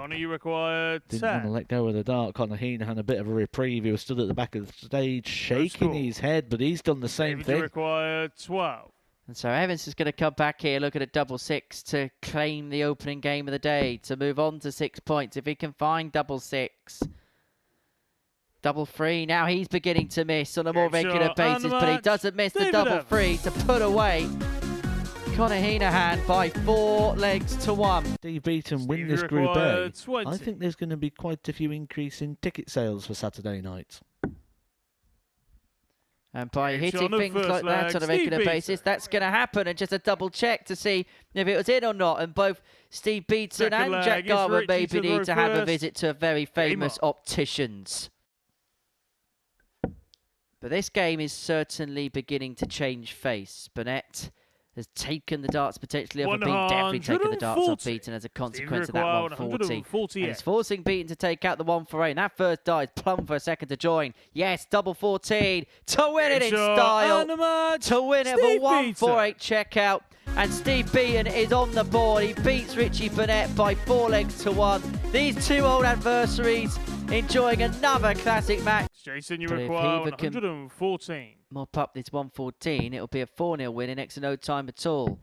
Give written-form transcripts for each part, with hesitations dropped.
Connor, you require 10. Didn't want to let go of the dart. Connor Heneghan a bit of a reprieve. He was stood at the back of the stage shaking his head, but he's done the same David, thing. you require 12. And so Evans is going to come back here, look at a double 6 to claim the opening game of the day, to move on to 6 points. If he can find double 6. Double 3, now he's beginning to miss on a more regular basis, but he doesn't miss the double 3 to put away Conor Heneghan by 4 legs to 1. Steve Beaton win this Group A. I think there's going to be quite a few increase in ticket sales for Saturday night. And by hitting things like that on a regular basis, that's going to happen. And just a double check to see if it was in or not. And both Steve Beaton and Jack Garber maybe need to have a visit to a very famous opticians. But this game is certainly beginning to change face. Burnett has taken the darts potentially off of Beaton, definitely taken the darts off Beaton as a consequence of that 140. And it's forcing Beaton to take out the 148. And that first die is plumb for a second to join. Yes, double 14 to win it in style. To win it for 148 checkout. And Steve Beaton is on the board. He beats Richie Burnett by 4 legs to 1. These two old adversaries enjoying another classic match. Jason, you require 114. Mop up this 114. It'll be a 4-0 win in next to no time at all.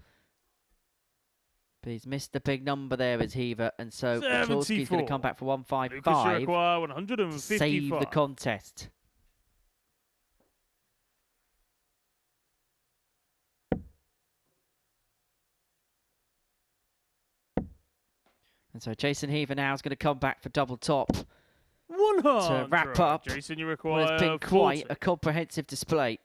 But he's missed the big number there as Heaver, and so Waclawski's going to come back for 155 to save the contest. And so Jason Heaver now is going to come back for double top. To wrap up Jason, you what has been quite a comprehensive display.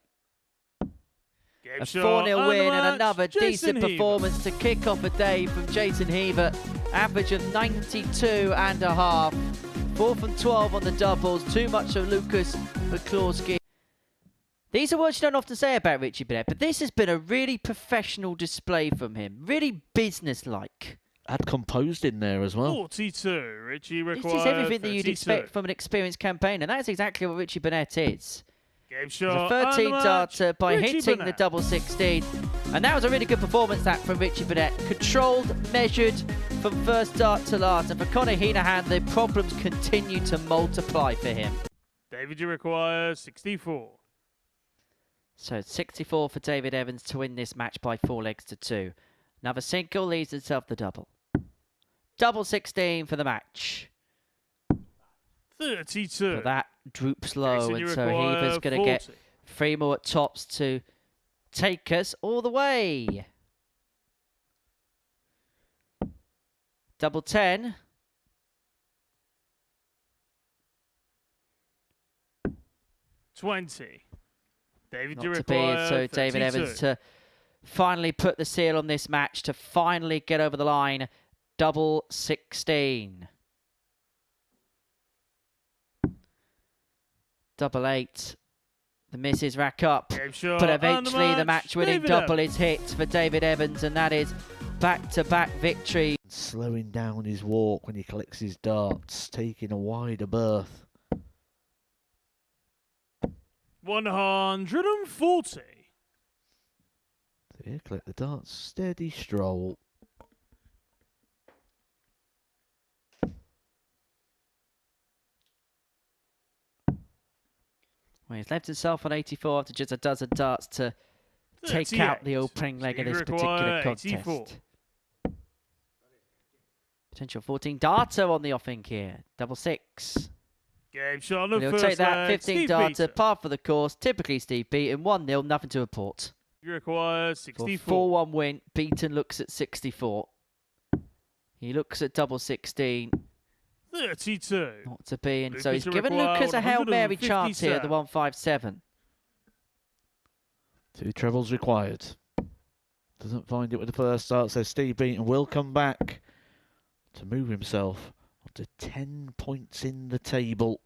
A 4-0 win and another decent performance to kick off a day from Jason Heaver. Average of 92.5. 4 from 12 on the doubles. Too much of Lucas Waclawski. These are words you don't often say about Richie Burnett, but this has been a really professional display from him. Really business-like. Had composed in there as well. 42. Richie requires This is everything that you'd 32. expect from an experienced campaigner, and that's exactly what Richie Burnett is. Game A shot. 13 darter by Richie hitting Burnett. the double 16. And that was a really good performance that from Richie Burnett. Controlled, measured from first dart to last. And for Conor Heneghan, the problems continue to multiply for him. David, you require 64. So 64 for David Evans to win this match by 4 legs to 2. Another single leaves himself the double. Double 16 for the match. 32. But that droops low, Jason, and so Heaver's going to get 3 more at tops to take us all the way. Double 10. $20. David, Not you to be, require so 32. David Evans to finally put the seal on this match, to finally get over the line. Double 16. Double 8. The misses rack up, but eventually the match-winning double is hit for David Evans, and that is back-to-back victory. Slowing down his walk when he collects his darts, taking a wider berth. 140. Here, collect the darts, steady stroll. Well, he's left himself on 84 after just a dozen darts to take out the opening leg of this particular contest. Potential 14 darter on the offing here. Double 6. Game shot on the He'll first take that leg. 15 darter, par for the course. Typically Steve Beaton, 1-0, nothing to report. You require 64. 4-1 win. Beaton looks at 64. He looks at double 16. 32. Not to be, and Lucas so he's given Lucas a Hail Mary chance here at the 157. 2 trebles required. Doesn't find it with the first start, so Steve Beaton will come back to move himself up to 10 points in the table.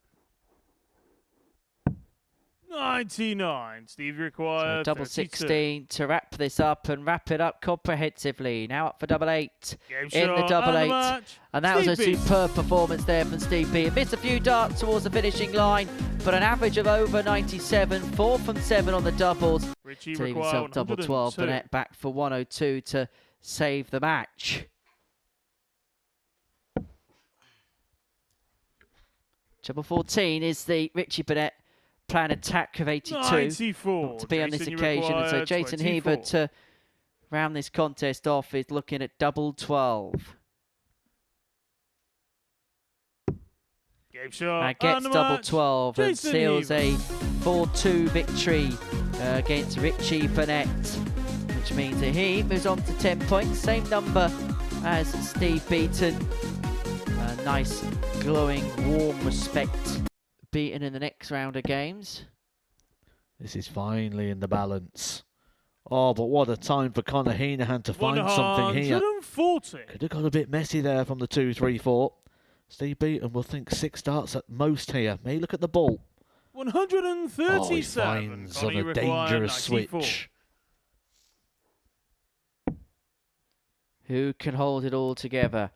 99. Steve requires so double 32. 16 to wrap this up and wrap it up comprehensively. Now up for double 8 in the double 8. And that was a superb performance there from Steve Beaton. Missed a few darts towards the finishing line, but an average of over 97. 4 from 7 on the doubles. Richie to leave himself double 12. Burnett back for 102 to save the match. Treble 14 is the Richie Burnett plan attack of 82. 94. Not to be on this Jason, you occasion. And so require Jason 24. Heaver to round this contest off is looking at double 12. Game shot. And gets and double match. 12 and Jason seals Heaver. a 4-2 victory against Richie Burnett, which means that he moves on to 10 points, same number as Steve Beaton. A nice, glowing, warm respect. Beaton in the next round of games. This is finally in the balance. Oh, but what a time for Conor Heneghan to find something here. 140. Could have got a bit messy there from the 2-3-4. Steve Beaton will think 6 darts at most here. May look at the ball. 137. Oh, he finds Conor, on you a require dangerous 94. switch. Who can hold it all together?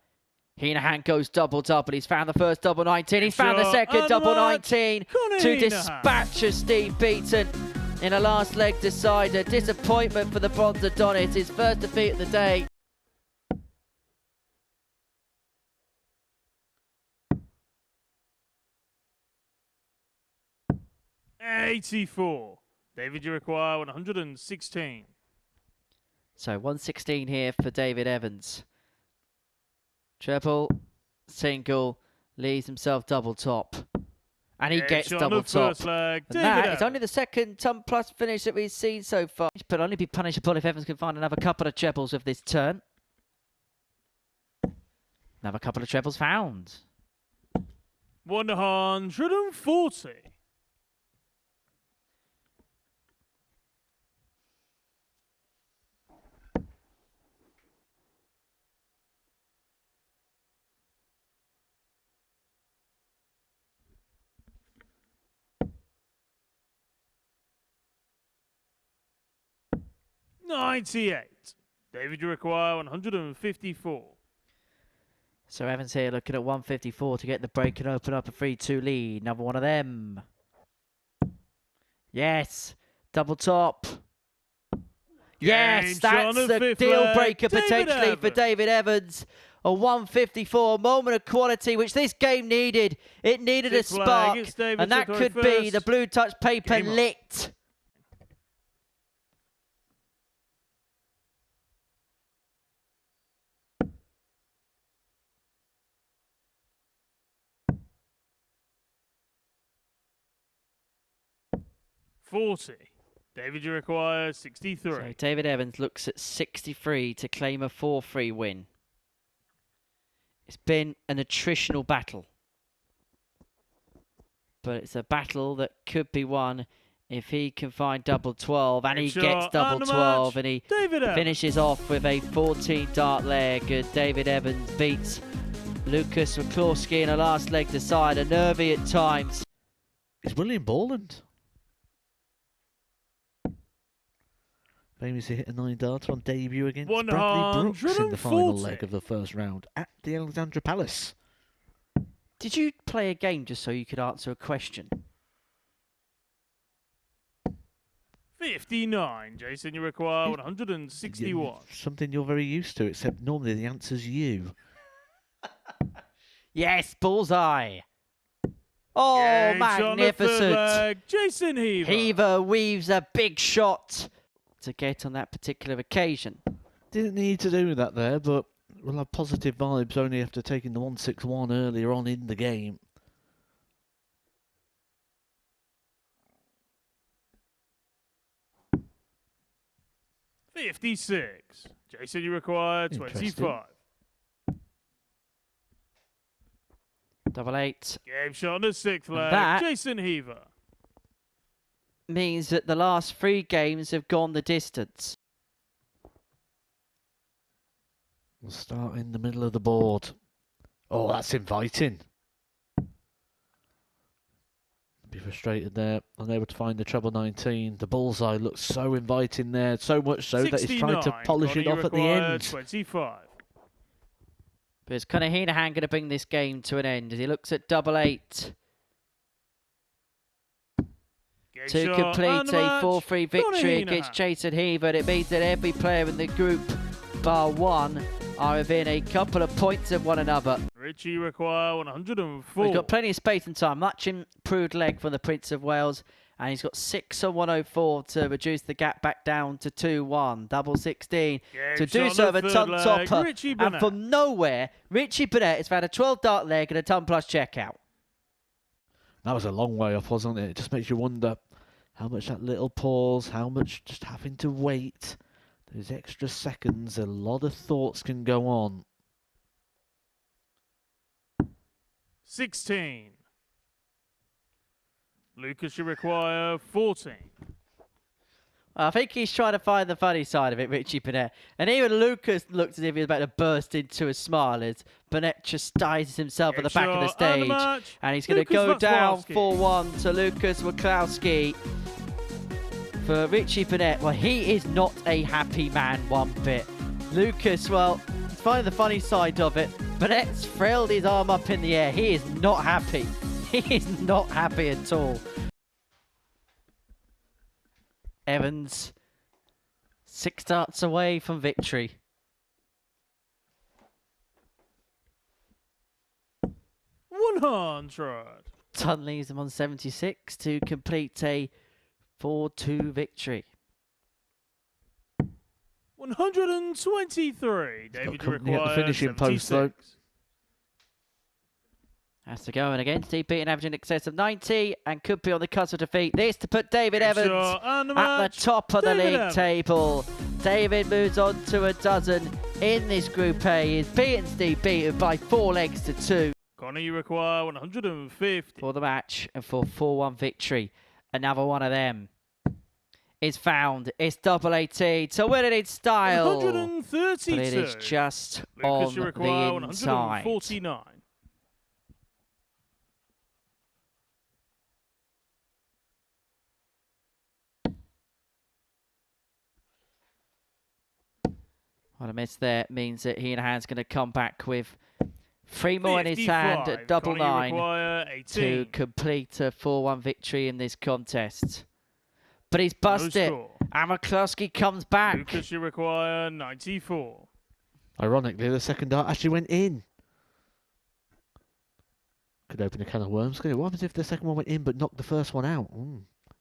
Heneghan goes double-double. He's found the first double 19. He's found the second double 19 to dispatch of Steve Beaton in a last leg decider. Disappointment for the Bronze Adonis. His first defeat of the day. $84. David, you require 116. So 116 here for David Evans. Treble, single, leaves himself double top. And he gets double top. Leg, And that is only the second ton plus finish that we've seen so far. But only be punishable if Evans can find another couple of trebles with this turn. Another couple of trebles found. 140. $98. David, you require 154. So Evans here looking at 154 to get the break and open up a 3-2 lead. Another one of them. Yes. Double top. Yes, that's a deal breaker potentially for David Evans. A 154 moment of quality, which this game needed. It needed a spark. And that could be the blue touch paper lit. $40. David, you require 63. So David Evans looks at 63 to claim a 4-3 win. It's been an attritional battle. But it's a battle that could be won if he can find double 12. And he gets double 12. And he finishes off with a 14 dart leg. David Evans beats Lucas Waclawski in a last leg decider. Nervy at times. It's William Borland. Famously hit a 9-darter on debut against Bradley Brooks in the final leg of the first round at the Alexandra Palace. Did you play a game just so you could answer a question? 59. Jason, you require 161. Something you're very used to, except normally the answer's you. Yes, bullseye. Oh, magnificent. Jason Heaver. Heaver weaves a big shot to get on that particular occasion. Didn't need to do that there, but we'll have positive vibes only after taking the 161 earlier on in the game. $56. Jason, you require 25. Double 8. Game shot on the 6th leg. That Jason Heaver. Means that the last 3 games have gone the distance. We'll start in the middle of the board. Oh, that's inviting. Be frustrated there. Unable to find the treble 19. The bullseye looks so inviting there. So much so that he's trying to polish it off at the end. 25. But is Conor Heneghan going to bring this game to an end as he looks at double 8? To complete a 4-3 victory against Jason Heaver. It means that every player in the group, bar one, are within a couple of points of one another. Richie require 104. He's got plenty of space and time. Much improved leg from the Prince of Wales. And he's got 6 on 104 to reduce the gap back down to 2-1. Double 16 to do so with a ton topper. And from nowhere, Richie Burnett has found a 12-dart leg and a ton plus checkout. That was a long way off, wasn't it? It just makes you wonder how much that little pause, how much just having to wait. Those extra seconds, a lot of thoughts can go on. 16. Lucas, you require 14. I think he's trying to find the funny side of it, Richie Burnett. And even Lucas looked as if he was about to burst into a smile as Burnett chastises himself at the back of the stage. And he's going to go down 4-1 to Lucas Waclawski. For Richie Burnett, well, he is not a happy man one bit. Lucas, well, he's finding the funny side of it. Burnett's frilled his arm up in the air. He is not happy. He is not happy at all. Evans, 6 darts away from victory. 100. Ton leaves him on 76 to complete a 4-2 victory. 123. David, you require the finishing post, though. Has to go in again. Steve Beaton averaging in excess of 90 and could be on the cusp of defeat. This to put David Evans at the top of the league table. David moves on to a dozen in this Group A. He's beaten Steve Beaton by 4 legs to 2. Connor, you require 150. For the match and for 4-1 victory. Another one of them is found. It's double 18 to win it in style. 132. But it is just Lucas, you on require the inside. 149. What a miss there means that Heneghan's going to come back with 3 more in his hand at double 9 to complete a 4-1 victory in this contest. But he's busted it. And Waclawski comes back. Lucas, you require 94. Ironically, the second dart actually went in. Could open a can of worms, couldn't it? What happens if the second one went in but knocked the first one out?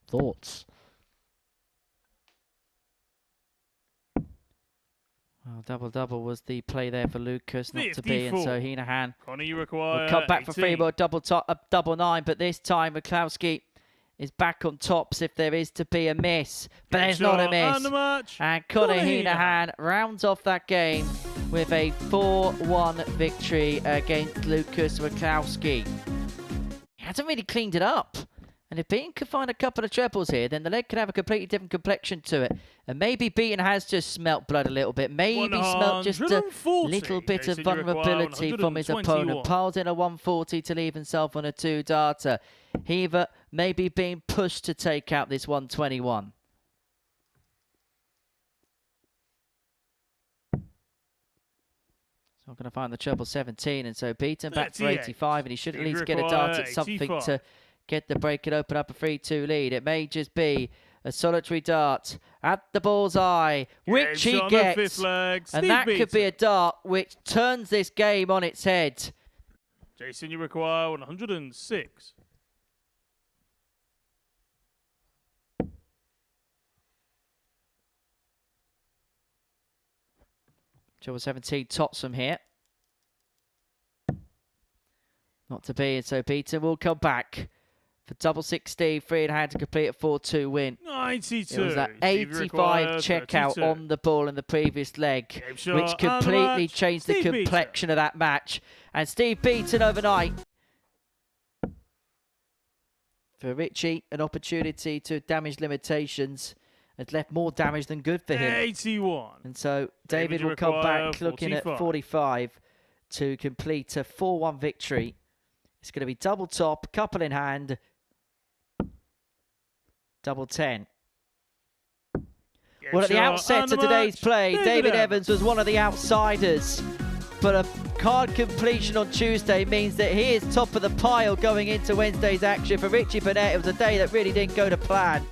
Thoughts? Well, double-double was the play there for Lucas, not to be, and so Heneghan will come back 18. for 3 more double 9, but this time Waclawski is back on tops if there is to be a miss. But there's not a miss. And Conor Heneghan rounds off that game with a 4-1 victory against Lucas Waclawski. He hasn't really cleaned it up. And if Beaton could find a couple of trebles here, then the leg could have a completely different complexion to it. And maybe Beaton has just smelt blood a little bit. Maybe smelt just a little bit of vulnerability from his opponent. Piles in a 140 to leave himself on a 2-darter. Heaver maybe being pushed to take out this 121. So I'm going to find the treble 17. And so Beaton back for 85. And he should at least get a dart at something to get the break and open up a 3-2 lead. It may just be a solitary dart at the bullseye, which he gets. And that could be a dart which turns this game on its head. Jason, you require 106. Treble 17 tops from here. Not to be, and so Beaton will come back for double 16, 3 in hand to complete a 4-2 win. 92. It was that 85 checkout on the ball in the previous leg, which completely changed the complexion of that match. And Steve Beaton overnight. For Richie, an opportunity to damage limitations has left more damage than good for him. 81. And so David will come back looking at 45 to complete a 4-1 victory. It's going to be double top, couple in hand, double 10. Well, at the outset of today's play, David Evans was one of the outsiders. But a card completion on Tuesday means that he is top of the pile going into Wednesday's action. For Richie Burnett, it was a day that really didn't go to plan.